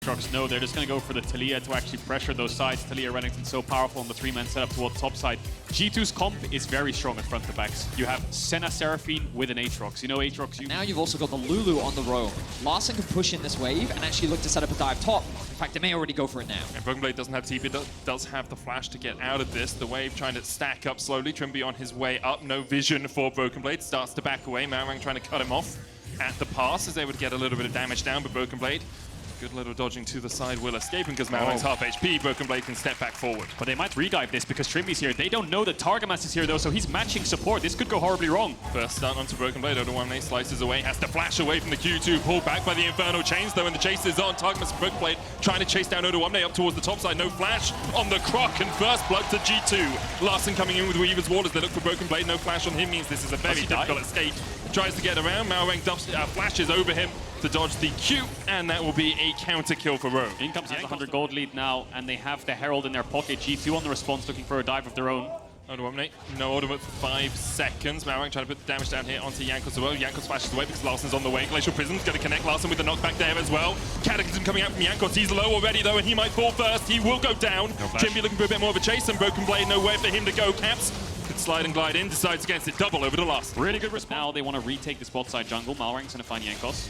Trucks know they're just going to go for the Talia to actually pressure those sides. Talia Reddington's so powerful on the three-man setup towards top side. G2's comp is very strong at front to backs. You have Senna Seraphine with an Aatrox. You know Aatrox. Now you've also got the Lulu on the roam. Larssen can push in this wave and actually look to set up a dive top. In fact, they may already go for it now. And Broken Blade doesn't have TP, does have the flash to get out of this. The wave trying to stack up slowly. Trimby on his way up. No vision for Broken Blade. Starts to back away. Marang trying to cut him off at the pass as they would get a little bit of damage down, but Broken Blade, good little dodging to the side, will escape, and because Marang's half HP, Broken Blade can step back forward. But they might redive this because Trimby's here. They don't know that Targamas is here though, so he's matching support. This could go horribly wrong. First stun onto Broken Blade. Odoamne slices away, has to flash away from the Q2, pulled back by the Infernal Chains though, and the chase is on. Targamas and Broken Blade trying to chase down Odoamne up towards the top side. No flash on the Croc, and first blood to G2. Larssen coming in with Weaver's Wall as they look for Broken Blade. No flash on him means this is a very difficult escape. Tries to get around. Marang flashes over him to dodge the Q, and that will be a counter kill for Rogue. In comes the 100 gold lead now, and they have the Herald in their pocket. G2 on the response, looking for a dive of their own. Odoamne, no ultimate for 5 seconds. Marang trying to put the damage down here onto Jankos as well. Jankos flashes away because Larsen's on the way. Glacial Prism's going to connect Larssen with the knockback there as well. Cataclysm coming out from Jankos. He's low already though, and he might fall first. He will go down. Trimby looking for a bit more of a chase, and Broken Blade, nowhere for him to go. Caps could slide and glide in, decides against it. Double over to Larssen. Really good response. Now they want to retake the spot side jungle. Malrang's going to find Jankos.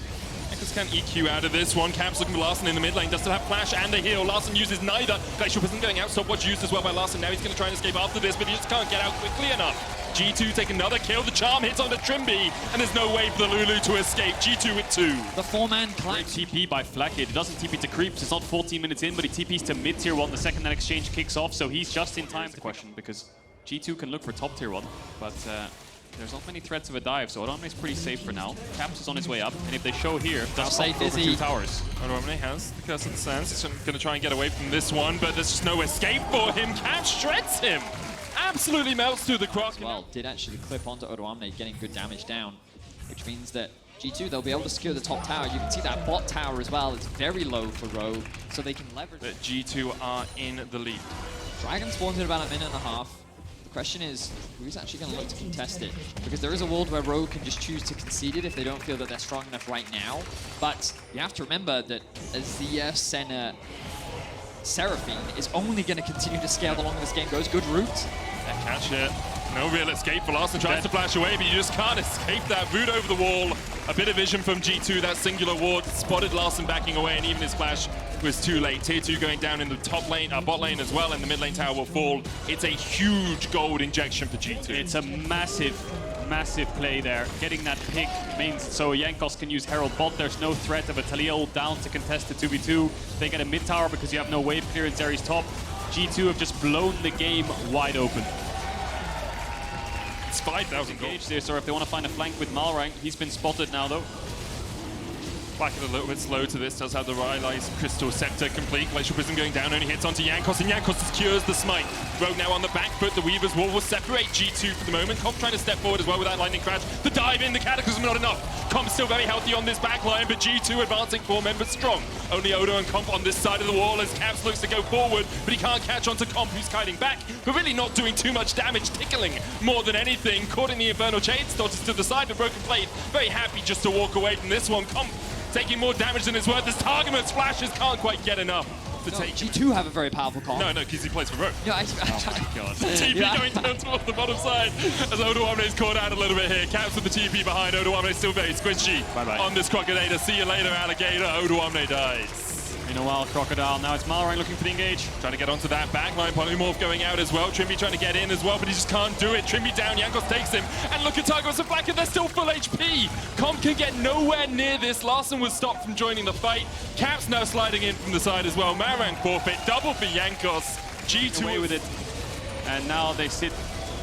Jankos can EQ out of this one. Caps looking for Larssen in the mid lane. Does still have flash and a heal. Larssen uses neither. Glacial Prism going out. Stopwatch used as well by Larssen. Now he's going to try and escape after this, but he just can't get out quickly enough. G2 take another kill. The charm hits onto Trimby, and there's no way for the Lulu to escape. G2 with 2. The 4-man climb. TP by Flakkid. He doesn't TP to creeps. It's not 14 minutes in, but he TPs to mid tier 1 the second that exchange kicks off, so he's just in time. The question, because G2 can look for top tier 1, but there's not many threats of a dive, so Odoamne is pretty safe for now. Caps is on his way up, and if they show here, that's over 2 towers. Odoamne has the Curse of the Sands. He's going to try and get away from this one, but there's just no escape for him. Caps shreds him. Absolutely melts through the Croc. Well, did actually clip onto Odoamne, getting good damage down, which means that G2, they'll be able to secure the top tower. You can see that bot tower as well. It's very low for Rogue, so they can leverage. But G2 are in the lead. Dragon spawns in about a minute and a half. The question is, who's actually going to look to contest it? Because there is a world where Rogue can just choose to concede it if they don't feel that they're strong enough right now. But you have to remember that Azir, Senna, Seraphine is only going to continue to scale the longer this game goes. Good route. That catch here. No real escape for Larssen. Tries to flash away, but you just can't escape that. Boot over the wall. A bit of vision from G2. That singular ward spotted Larssen backing away, and even his flash was too late. Tier 2 going down in the top lane, bot lane as well, and the mid lane tower will fall. It's a huge gold injection for G2. It's a massive play there. Getting that pick means so Jankos can use Herald bot. There's no threat of a Talia ult down to contest the 2v2. They get a mid tower because you have no wave clearance. Ares top. G2 have just blown the game wide open. It's 5,000 gold. There, so if they want to find a flank with Malrang, he's been spotted now though. Flakkid a little bit slow to this, does have the Rylai's Crystal Scepter complete. Glacial Prism going down, only hits onto Jankos, and Jankos secures the smite. Rogue now on the back foot, the Weaver's Wall will separate G2 for the moment. Comp trying to step forward as well with that lightning crash. The dive in, the Cataclysm not enough. Comp's still very healthy on this back line, but G2 advancing 4 members strong. Only Odo and Comp on this side of the wall as Caps looks to go forward, but he can't catch onto Comp, who's kiting back, but really not doing too much damage, tickling more than anything. Caught in the Infernal Chains, dodges to the side, but Broken Blade very happy just to walk away from this one. Comp taking more damage than his worth. This Targamas flashes can't quite get enough to take him. G2 have a very powerful comp. No, because he plays for Rogue. No, God. TP going down towards the bottom side as Odoamne's caught out a little bit here. Caps with the TP behind. Odoamne still very squishy on this Crocodile. See you later, Alligator. Odoamne dies. In a while, Crocodile. Now it's Malrang looking for the engage. Trying to get onto that backline. Polymorph going out as well. Trimby trying to get in as well, but he just can't do it. Trimby down. Jankos takes him. And look at Targamas and Flakkid. They're still full HP. Comp can get nowhere near this. Larssen was stopped from joining the fight. Caps now sliding in from the side as well. Marang forfeit. Double for Jankos. G2 away with it. And now they sit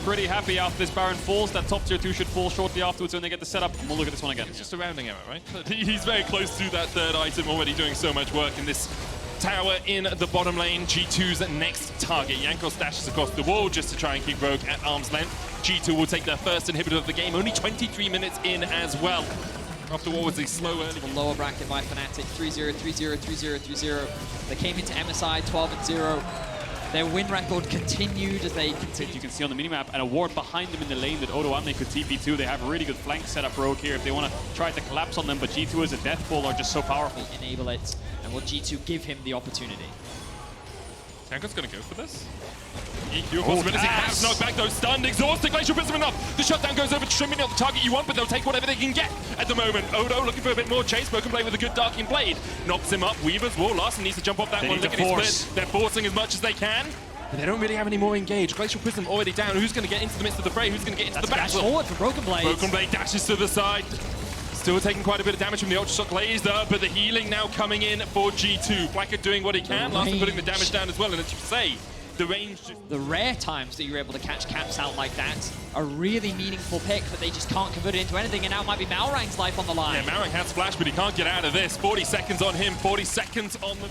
pretty happy after this Baron falls. That top tier 2 should fall shortly afterwards when they get the setup. And we'll look at this one again. It's just a rounding error, right? He's very close to that third item, already doing so much work in this tower in the bottom lane. G2's next target. Jankos dashes across the wall just to try and keep Rogue at arm's length. G2 will take their first inhibitor of the game. Only 23 minutes in as well. After what was a slow early. The lower bracket by Fnatic. 3-0, 3-0, 3-0, 3-0. They came into MSI 12-0. Their win record continued as they continued. You can see on the minimap and a ward behind them in the lane that Odoamne could TP2. They have a really good flank setup Rogue here if they want to try to collapse on them, but G2 as a death ball are just so powerful. Enable it, and will G2 give him the opportunity? Yanko's going to go for this. EQ possibility. Has knocked back though, stunned, exhausted. Glacial Prism enough. The shutdown goes over to Shrimmy, not the target you want, but they'll take whatever they can get at the moment. Odo looking for a bit more chase. Broken Blade with a good Darking Blade. Knocks him up. Weaver's Wall. Larson needs to jump off that one. Look at his split. They're forcing as much as they can. But they don't really have any more engaged. Glacial Prism already down. Who's going to get into the midst of the fray? Who's going to get into the battle? Forward for Broken Blade. Broken Blade dashes to the side. Still taking quite a bit of damage from the Ultra Shock Laser, but the healing now coming in for G2. Blacker doing what he can. Larson putting the damage down as well, and as you say, the range. The rare times that you're able to catch Caps out like that, a really meaningful pick, but they just can't convert it into anything, and now might be Malrang's life on the line. Yeah, Malrang has flash, but he can't get out of this. 40 seconds on him, 40 seconds on the...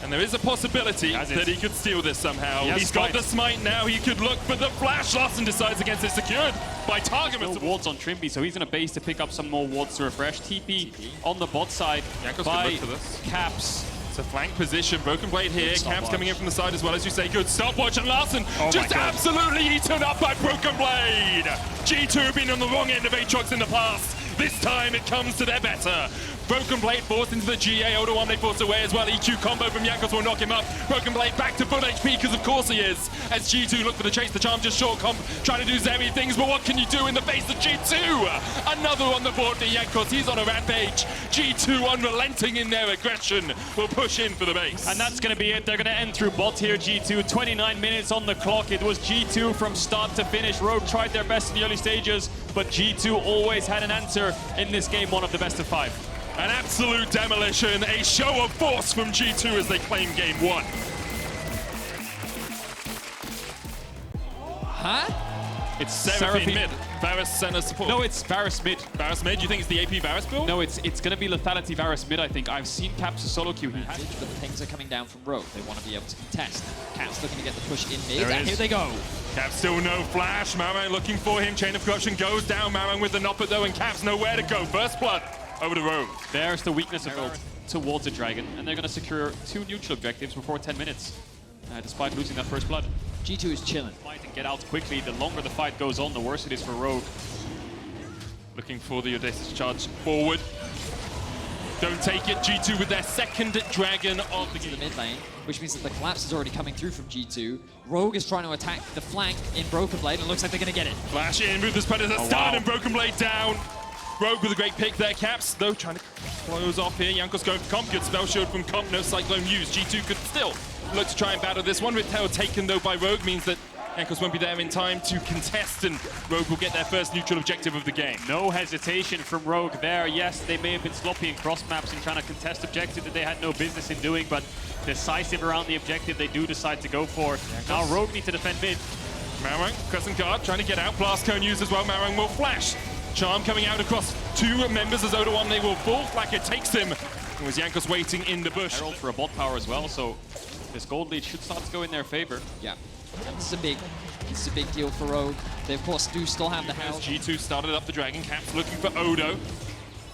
And there is a possibility that he could steal this somehow. He's got the smite now, he could look for the flash. Larson decides against it, secured by Target. No wards on Trimby, so he's going to base to pick up some more wards to refresh. TP on the bot side by Caps. It's a flank position, Broken Blade here, Caps coming in from the side as well, as you say, good stopwatch, and Larson just absolutely eaten up by Broken Blade! G2 have been on the wrong end of Aatrox in the past, this time it comes to their better. Broken Blade forced into the GA, Odoamne forced away as well, EQ combo from Jankos will knock him up, Broken Blade back to full HP, because of course he is, as G2 look for the chase, the charm just short comp, trying to do Zeri things, but what can you do in the face of G2? Another on the board for Jankos, he's on a rampage, G2 unrelenting in their aggression, will push in for the base. And that's going to be it, they're going to end through bot here, G2, 29 minutes on the clock, it was G2 from start to finish, Rogue tried their best in the early stages, but G2 always had an answer in this game, one of the best of 5. An absolute demolition, a show of force from G2 as they claim game 1. Huh? It's Seraphine mid. Varus center support. No, it's Varus mid. Varus mid? You think it's the AP Varus build? No, it's going to be Lethality Varus mid, I think. I've seen Caps' solo queue. But the things are coming down from Rogue. They want to be able to contest. Caps looking to get the push in mid, and here they go. Caps still no flash. Marang looking for him. Chain of Corruption goes down. Marang with the knocker though, and Caps nowhere to go. First blood over the Rogue. There's the weakness of Rogue towards the Dragon, and they're going to secure 2 neutral objectives before 10 minutes, despite losing that first blood. G2 is chilling. Fight and get out quickly. The longer the fight goes on, the worse it is for Rogue. Looking for the audacious charge forward. Don't take it. G2 with their second Dragon of the game. The mid lane, which means that the collapse is already coming through from G2. Rogue is trying to attack the flank in Broken Blade, and it looks like they're going to get it. Flash in, Ruthless Predator stun, and Broken Blade down. Rogue with a great pick there. Caps, though, trying to close off here. Jankos going for comp. Good spell shield from comp. No Cyclone used. G2 could still look to try and battle this one. Riptail taken, though, by Rogue means that Jankos won't be there in time to contest, and Rogue will get their first neutral objective of the game. No hesitation from Rogue there. Yes, they may have been sloppy in cross maps and trying to contest objective that they had no business in doing, but decisive around the objective they do decide to go for. Now Rogue need to defend mid. Marang, Crescent Guard, trying to get out. Blast Cone used as well. Marang will flash. Charm coming out across 2 members as Odoamne will fall. Flacker takes him. It was Jankos waiting in the bush. Herald for a bot power as well, so this gold lead should start to go in their favor. Yeah, this is a big deal for Rogue. They of course do still have the health. G2 started up the Dragon. Caps looking for Odo.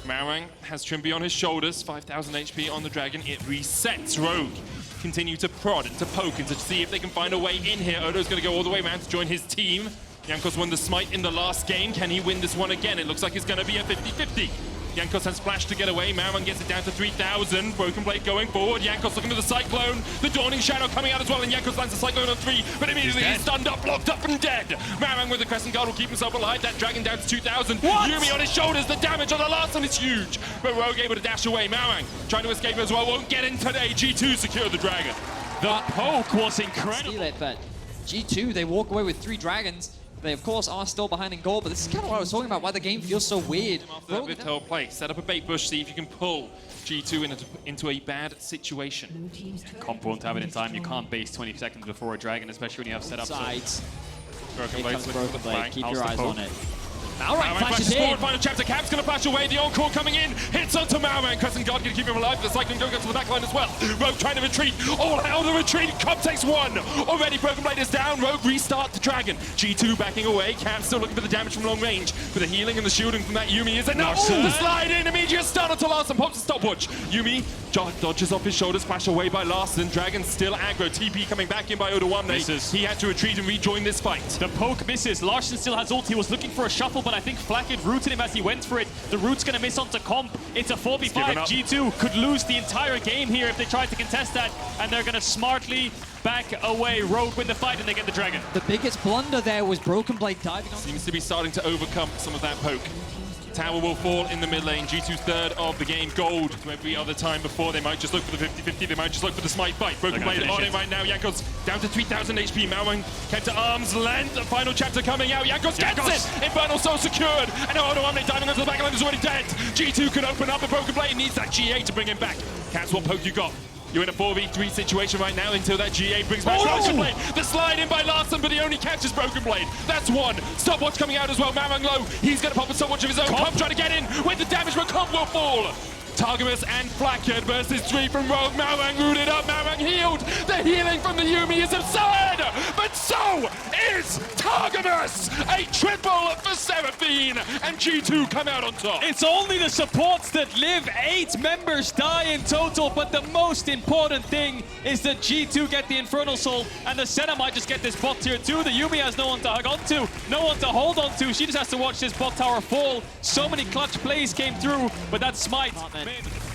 Marang has Trimby on his shoulders. 5,000 HP on the Dragon. It resets. Rogue continue to prod and to poke and to see if they can find a way in here. Odo's going to go all the way around to join his team. Jankos won the smite in the last game. Can he win this one again? It looks like it's going to be a 50-50. Jankos has flash to get away. Marang gets it down to 3,000. Broken Blade going forward. Jankos looking for the Cyclone. The Dawning Shadow coming out as well, and Jankos lands the Cyclone on 3, but immediately he's stunned up, blocked up, and dead. Marang with the Crescent Guard will keep himself alive. That Dragon down to 2,000. Yumi on his shoulders. The damage on the last one is huge. But Rogue able to dash away. Marang trying to escape as well. Won't get in today. G2 secure the Dragon. The poke was incredible. Steal it, but G2, they walk away with 3 Dragons. They, of course, are still behind in gold, but this is kind of what I was talking about, why the game feels so weird. After that Viptel play, set up a bait bush, see if you can pull G2 into a bad situation. Comp won't have it in time. You can't base 20 seconds before a Dragon, especially when you have set up. Sides. Broken Here comes Broken Blade. Keep your eyes on it. Malrang flashes forward, final chapter. Cap's going to flash away. The Encore coming in. Hits onto Malrang. Crescent Guard going to keep him alive. The Cyclone goes to the back line as well. Rogue trying to retreat. All hell the retreat. Comp takes 1. Already Broken Blade is down. Rogue restart the Dragon. G2 backing away. Cap still looking for the damage from long range. With the healing and the shielding from that Yumi is enough. The slide in. Immediate stun onto Larson. Pops a stopwatch. Yumi Dodges off his shoulders, flash away by Larson. Dragon still aggro. TP coming back in by Odawamne. He had to retreat and rejoin this fight. The poke misses. Larson still has ult. He was looking for a shuffle, but I think Flakked rooted him as he went for it. The root's going to miss onto Comp. It's a 4v5. G2 could lose the entire game here if they tried to contest that, and they're going to smartly back away. Rogue win the fight, and they get the Dragon. The biggest blunder there was Broken Blade diving on. Seems to be starting to overcome some of that poke. Tower will fall in the mid lane. G2's third of the game. Gold to every other time before. They might just look for the 50-50. They might just look for the smite fight. Broken Blade on it right now. Jankos down to 3,000 HP. Malwang kept to arm's length. The final chapter coming out. Jankos gets it! Infernal Soul secured. And now Odawamne diving onto the back line is already dead. G2 can open up. The Broken Blade needs that GA to bring him back. Cats, what poke you got? You're in a 4v3 situation right now until that GA brings back Broken Blade. The slide in by Larson, but he only catches Broken Blade. That's one. Stopwatch coming out as well. Malwang low. He's going to pop a stopwatch of his own. Comp trying to get in with the damage, but Comp will fall. Targamas and Flakked versus 3 from Rogue. Malwang rooted up. Malwang healed. The healing from the Yuumi is absurd, but so is Targamas. A triple for Seraphine, and G2 come out on top. It's only the supports that live. 8 members die in total, but the most important thing is that G2 get the Infernal Soul, and the Senna might just get this bot tier 2. The Yuumi has no one to hug onto, no one to hold onto. She just has to watch this bot tower fall. So many clutch plays came through, but that smite.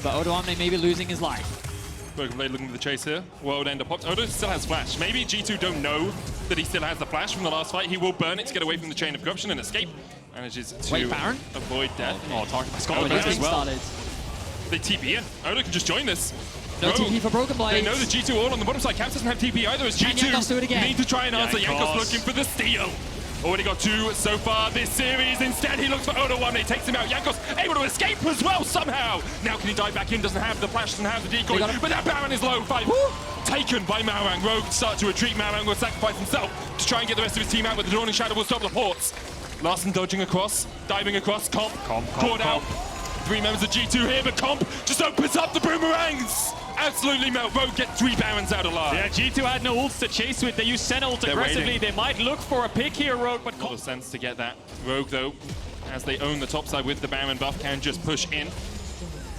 But Odawamne may be losing his life. Broken Blade looking for the chase here. World Ender popped. Odo still has flash. Maybe G2 don't know that he still has the flash from the last fight. He will burn it to get away from the chain of corruption and escape. Manages to avoid death. Targamas got Baron as well. started. They TP in. Odo can just join this. No TP for Broken Blade. They know that G2 all on the bottom side. Caps doesn't have TP either as Jankos do it G2 again. need to try and answer. Jankos looking for the steal. Already got 2 so far this series. Instead, he looks for Odawamne. Takes him out. Jankos able to escape as well somehow. Now can he dive back in? Doesn't have the flash, doesn't have the decoy. But that Baron is low. 5 taken by Malwang. Rogue start to retreat. Malwang will sacrifice himself to try and get the rest of his team out, but the Dawning Shadow will stop the ports. Larson dodging across, diving across. Comp caught out. 3 members of G2 here, but Comp just opens up the boomerangs. Absolutely melt. Rogue get 3 Barons out alive. Yeah, G2 had no ults to chase with. They use Senna ult aggressively. They might look for a pick here, Rogue, but... A lot of sense to get that. Rogue, though, as they own the top side with the Baron buff, can just push in.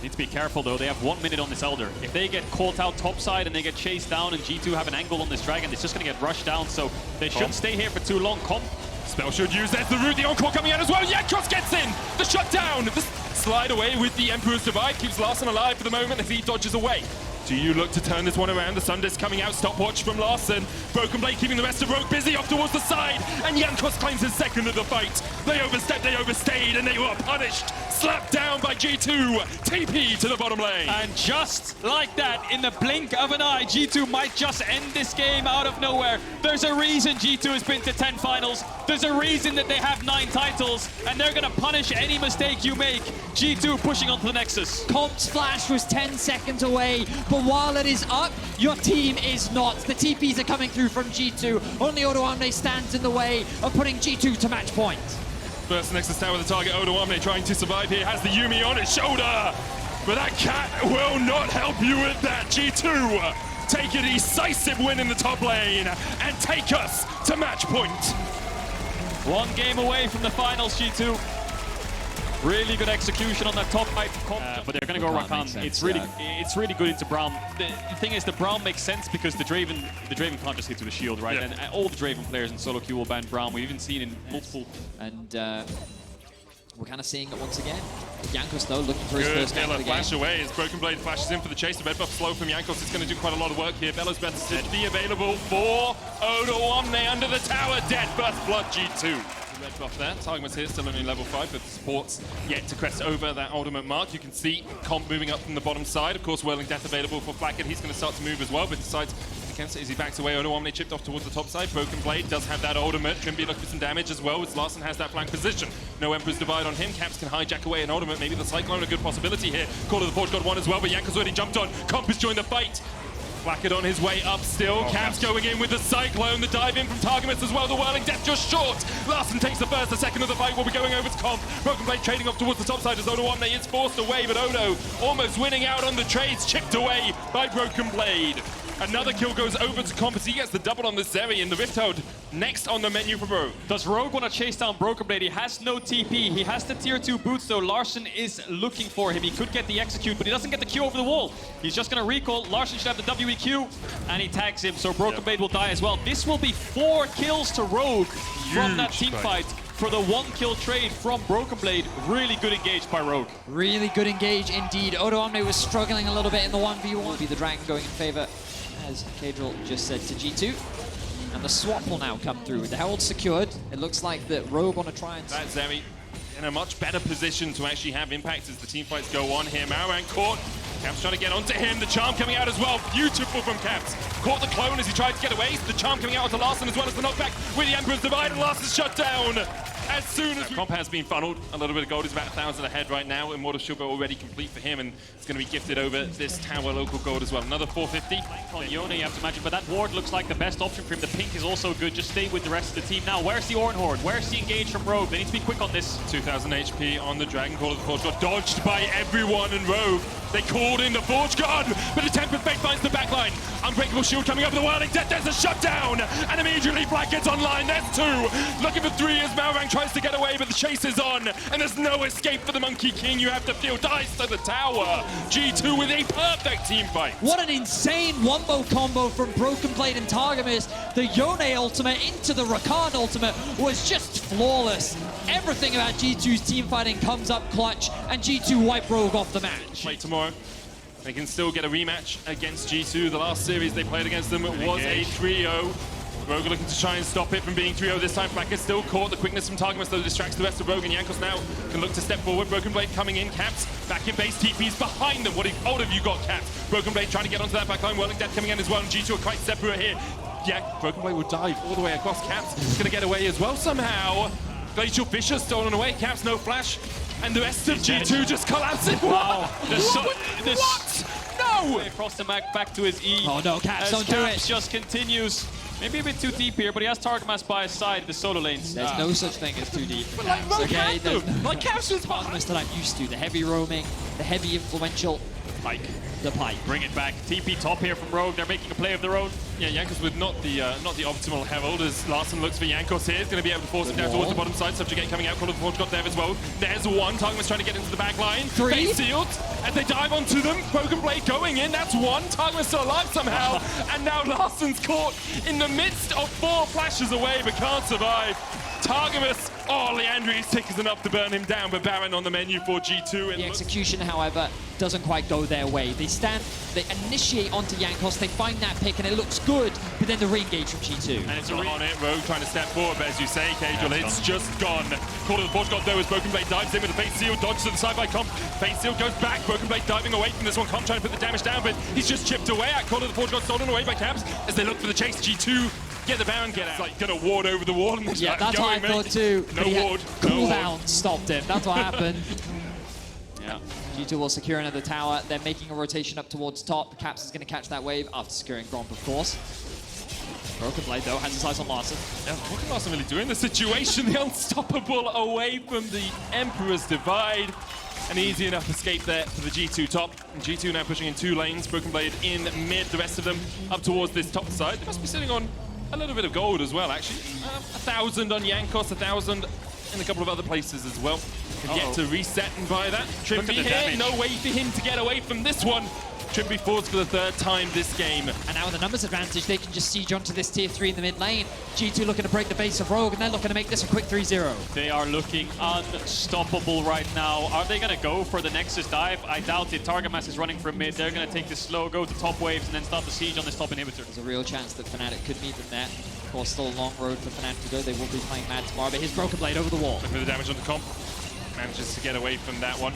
Need to be careful, though. They have 1 minute on this Elder. If they get caught out top side and they get chased down and G2 have an angle on this Dragon, it's just going to get rushed down, so they shouldn't stay here for too long. Comp. Spell should use. There's the root. The Encore coming out as well. Jankos gets in. The shutdown. The slide away with the Emperor's Divide keeps Larson alive for the moment as he dodges away. Do you look to turn this one around? The Sundisc coming out, stopwatch from Larson. Broken Blade keeping the rest of Rogue busy off towards the side. And Jankos claims his second of the fight. They overstepped, they overstayed, and they were punished. Slapped down by G2. TP to the bottom lane. And just like that, in the blink of an eye, G2 might just end this game out of nowhere. There's a reason G2 has been to 10 finals. There's a reason that they have 9 titles, and they're going to punish any mistake you make. G2 pushing onto the Nexus. Comp's flash was 10 seconds away, but while it is up, your team is not. The TPs are coming through from G2. Only Odawamne stands in the way of putting G2 to match point. First Nexus tower, the target, Odawamne trying to survive here, has the Yuumi on his shoulder. But that cat will not help you with that. G2 take a decisive win in the top lane and take us to match point. 1 game away from the finals, G2. Really good execution on that top right. But they're going to go Rakan. It's really good into Braum. The thing is, the Braum makes sense because the Draven can't just hit with a shield, right? Yeah. And all the Draven players in solo queue will ban Braum. We've even seen in multiple. And we're kind of seeing it once again. Jankos, though, looking for his first gank of the game. Flash away as Broken Blade flashes in for the chase. The red buff slow from Jankos. It's going to do quite a lot of work here. Bellows best to be available for Odawamne under the tower. Dead first blood G2. Red buff there. Targamas here, still only level 5, but the supports yet to crest over that ultimate mark. You can see Comp moving up from the bottom side. Of course, Whirling Death available for Flakked. He's going to start to move as well, but decides as he backs away. Odawamne chipped off towards the top side. Broken Blade does have that ultimate. Trimby looking for some damage as well as Larson has that flank position. No Emperor's Divide on him. Caps can hijack away an ultimate. Maybe the Cyclone a good possibility here. Call of the Forge got 1 as well, but Jankos already jumped on. Comp has joined the fight. Flakked on his way up still. Caps going in with the Cyclone. The dive in from Targamas as well. The Whirling Death just short. Larson takes the first. The second of the fight will be going over to Comp. Broken Blade trading off towards the top side as Odo Omne is forced away, but Odo almost winning out on the trades, chipped away by Broken Blade. Another kill goes over to Compass. He gets the double on the Zeri, and the Rift Hold next on the menu for Rogue. Does Rogue want to chase down Broken Blade? He has no TP. He has the tier 2 boots, though. Larssen is looking for him. He could get the execute, but he doesn't get the Q over the wall. He's just going to recall. Larssen should have the WEQ, and he tags him, so Broken Blade will die as well. This will be 4 kills to Rogue from that team fight. For the 1-kill trade from Broken Blade. Really good engage by Rogue. Really good engage indeed. Odo Omne was struggling a little bit in the 1v1. Will be the Dragon going in favor, as KazaLoLL just said, to G2. And the swap will now come through. With the Herald secured, it looks like that Rogue want to try and... That's Zeri in a much better position to actually have impact as the team fights go on here. Maoran caught. Caps trying to get onto him. The charm coming out as well. Beautiful from Caps. Caught the clone as he tried to get away. The charm coming out onto Larssen as well as the knockback with the Emperor's Divide, and Larssen's shut down. As soon as comp has been funneled, a little bit of gold is about 1,000 ahead right now. Immortal Sugar already complete for him, and it's going to be gifted over this tower local gold as well. Another 450. On Yone, you have to imagine, but that ward looks like the best option for him. The pink is also good. Just stay with the rest of the team. Now, where's the Ornn Horde? Where's the engage from Rogue? They need to be quick on this. 2,000 HP on the Dragon. Call of the Forge got dodged by everyone in Rogue. They called in the Forge God, but the Tempered Fate finds the backline. Unbreakable Shield coming up with the Whirling Death. There's a shutdown, and immediately Black gets online. There's 2. Looking for 3 as Malrang tries to get away, but the chase is on, and there's no escape for the Monkey King. You have to feel dice to the tower. G2 with a perfect team fight. What an insane wombo combo from Broken Blade and Targamas. The Yone ultimate into the Rakan ultimate was just flawless. Everything about G2's team fighting comes up clutch, and G2 wipe Rogue off the match. Play tomorrow. They can still get a rematch against G2. The last series they played against them was a 3-0. Rogue looking to try and stop it from being 3-0 this time. Black is still caught. The quickness from Targamas though distracts the rest of Rogue, and Jankos now can look to step forward. Broken Blade coming in. Caps back in base. TP's behind them. What have you got, Caps? Broken Blade trying to get onto that backline. Whirling Death coming in as well, and G2 are quite separate here. Yeah, Broken Blade will dive all the way across. Caps is going to get away as well somehow. Glacial Fisher stolen away. Caps no flash. And the rest of G2 just collapsing. Wow. What? No! Across the map, back to his E. Oh no, Caps, don't do it. Just continues. Maybe a bit too deep here, but he has Targamas by his side, the solo lanes. There's no such thing as too deep. But like Rogue had them. Like Caps was Targamas that I'm used to. The heavy roaming, the heavy influential. Pike. The Pike. Bring it back. TP top here from Rogue. They're making a play of their own. Yeah, Jankos with not the optimal Herald as Larssen looks for Jankos here. He's going to be able to force him down towards the bottom side. Subjugate coming out. Call of the Forge got there as well. There's 1. Targamas trying to get into the back line. 3. Face sealed as they dive onto them. Broken Blade going in. That's 1. Targamas still alive somehow. And now Larsen's caught in the midst of 4 flashes away but can't survive. Targamas, Leandri is tickers enough to burn him down, but Baron on the menu for G2. The execution, however, doesn't quite go their way. They initiate onto Jankos, they find that pick, and it looks good, but then the re-engage from G2. And it's on it, Rogue trying to step forward, but as you say, KazaLoLL, it's just gone. Call of the Forge God though as Broken Blade dives in with the Face Seal, dodges to the side by Comp. Face Seal goes back, Broken Blade diving away from this one. Comp trying to put the damage down, but he's just chipped away at. Call of the Forge God stolen away by Caps as they look for the chase. G2 get the Baron, get out. It's like gonna ward over the wall. And yeah, like, that's what I thought too. No ward. Cooldown stopped him. That's what happened. Yeah. G2 will secure another tower. They're making a rotation up towards top. Caps is going to catch that wave after securing Gromp, of course. Broken Blade, though, has his eyes on Larssen. Yeah, what can Larssen really do in the situation? The unstoppable away from the Emperor's Divide. An easy enough escape there for the G2 top. And G2 now pushing in 2 lanes. Broken Blade in mid, the rest of them up towards this top side. They must be sitting on a little bit of gold as well, actually. 1,000 on Jankos, 1,000 in a couple of other places as well. And yet to reset and buy that. Trimby here, damage. no way for him to get away from this one. Trimby falls for the 3rd time this game. And now with the numbers advantage, they can just siege onto this tier 3 in the mid lane. G2 looking to break the base of Rogue, and they're looking to make this a quick 3-0. They are looking unstoppable right now. Are they going to go for the Nexus dive? I doubt it. Targamas is running from mid. They're going to take this slow, go to top waves, and then start the siege on this top inhibitor. There's a real chance that Fnatic could meet them there. Of course, still a long road for Fnatic to go. They will be playing Mad tomorrow, but his Broken Blade over the wall. Look for the damage on the Comp. Manages to get away from that one.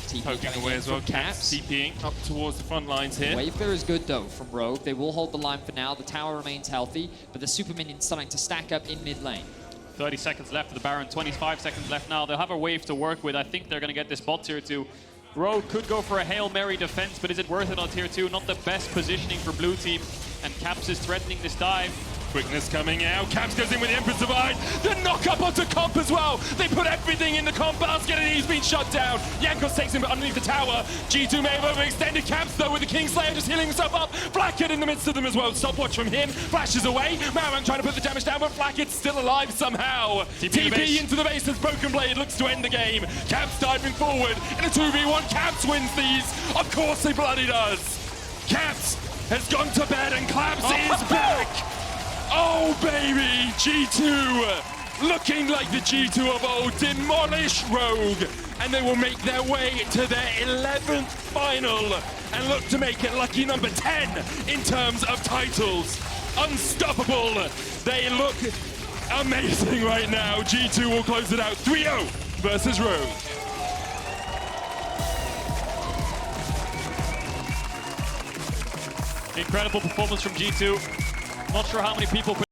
TP Poking away as well. Caps. TPing up towards the front lines here. Wave clear is good though from Rogue. They will hold the line for now. The tower remains healthy, but the super minion's starting to stack up in mid lane. 30 seconds left for the Baron, 25 seconds left now. They'll have a wave to work with. I think they're going to get this bot tier 2. Rogue could go for a Hail Mary defense, but is it worth it on tier 2? Not the best positioning for blue team. And Caps is threatening this dive. Quickness coming out. Caps goes in with the Emperor's Divide. The knock up onto Comp as well. They put everything in the Comp basket and he's been shut down. Jankos takes him underneath the tower. G2 may have overextended. Caps though with the Kingslayer just healing himself up. Blackhead in the midst of them as well. Stopwatch from him. Flashes away. Marang trying to put the damage down, but Blackhead's still alive somehow. TP into the base as Broken Blade looks to end the game. Caps diving forward in a 2v1. Caps wins these. Of course he bloody does. Caps has gone to bed and Claps is back. Oh baby, G2 looking like the G2 of old, demolish Rogue, and they will make their way to their 11th final and look to make it lucky number 10 in terms of titles. Unstoppable, they look amazing right now. G2 will close it out 3-0 versus Rogue. Incredible performance from G2. Not sure how many people